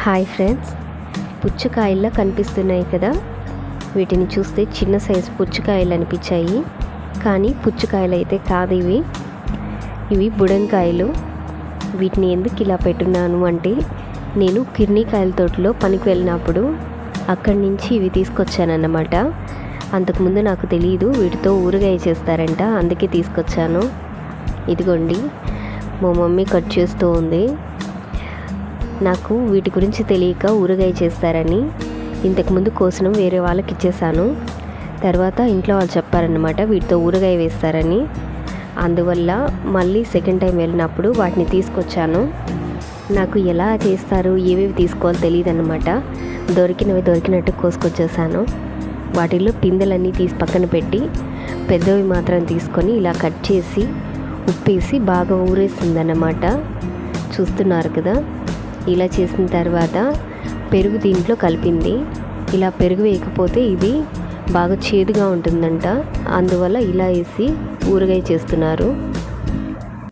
Hi friends, పుచ్చకాయల్లా కనిపిస్తున్నాయి కదా. వీటిని చూస్తే చిన్న సైజు పుచ్చకాయలు అనిపించాయి, కానీ పుచ్చకాయలు అయితే కాదు. ఇవి బుడంకాయలు. వీటిని ఎందుకు ఇలా పెట్టున్నాను అంటే, నేను కిర్నీకాయల తోటలో పనికి వెళ్ళినప్పుడు అక్కడి నుంచి ఇవి తీసుకొచ్చానన్నమాట. అంతకుముందు నాకు తెలియదు వీటితో ఊరగాయ చేస్తారంట, అందుకే తీసుకొచ్చాను. ఇదిగోండి, మా మమ్మీ కట్ చేస్తూ ఉంది. నాకు వీటి గురించి తెలియక ఊరగాయ చేస్తారని ఇంతకుముందు కోసిన వేరే వాళ్ళకి ఇచ్చేసాను. తర్వాత ఇంట్లో వాళ్ళు చెప్పారనమాట వీటితో ఊరగాయ వేస్తారని. అందువల్ల మళ్ళీ సెకండ్ టైం వెళ్ళినప్పుడు వాటిని తీసుకొచ్చాను. నాకు ఎలా చేస్తారు, ఏవేవి తీసుకోవాలో తెలియదు అనమాట. దొరికినవి దొరికినట్టు కోసుకొచ్చేసాను. వాటిల్లో పిందెలన్నీ తీసి పక్కన పెట్టి పెద్దవి మాత్రం తీసుకొని ఇలా కట్ చేసి ఉప్పేసి బాగా ఊరేసిందన్నమాట. చూస్తున్నారు కదా. ఇలా చేసిన తర్వాత పెరుగు దీంట్లో కలిపింది. ఇలా పెరుగు వేయకపోతే ఇది బాగా చేదుగా ఉంటుందంట, అందువల్ల ఇలా వేసి ఊరగాయ చేస్తున్నారు.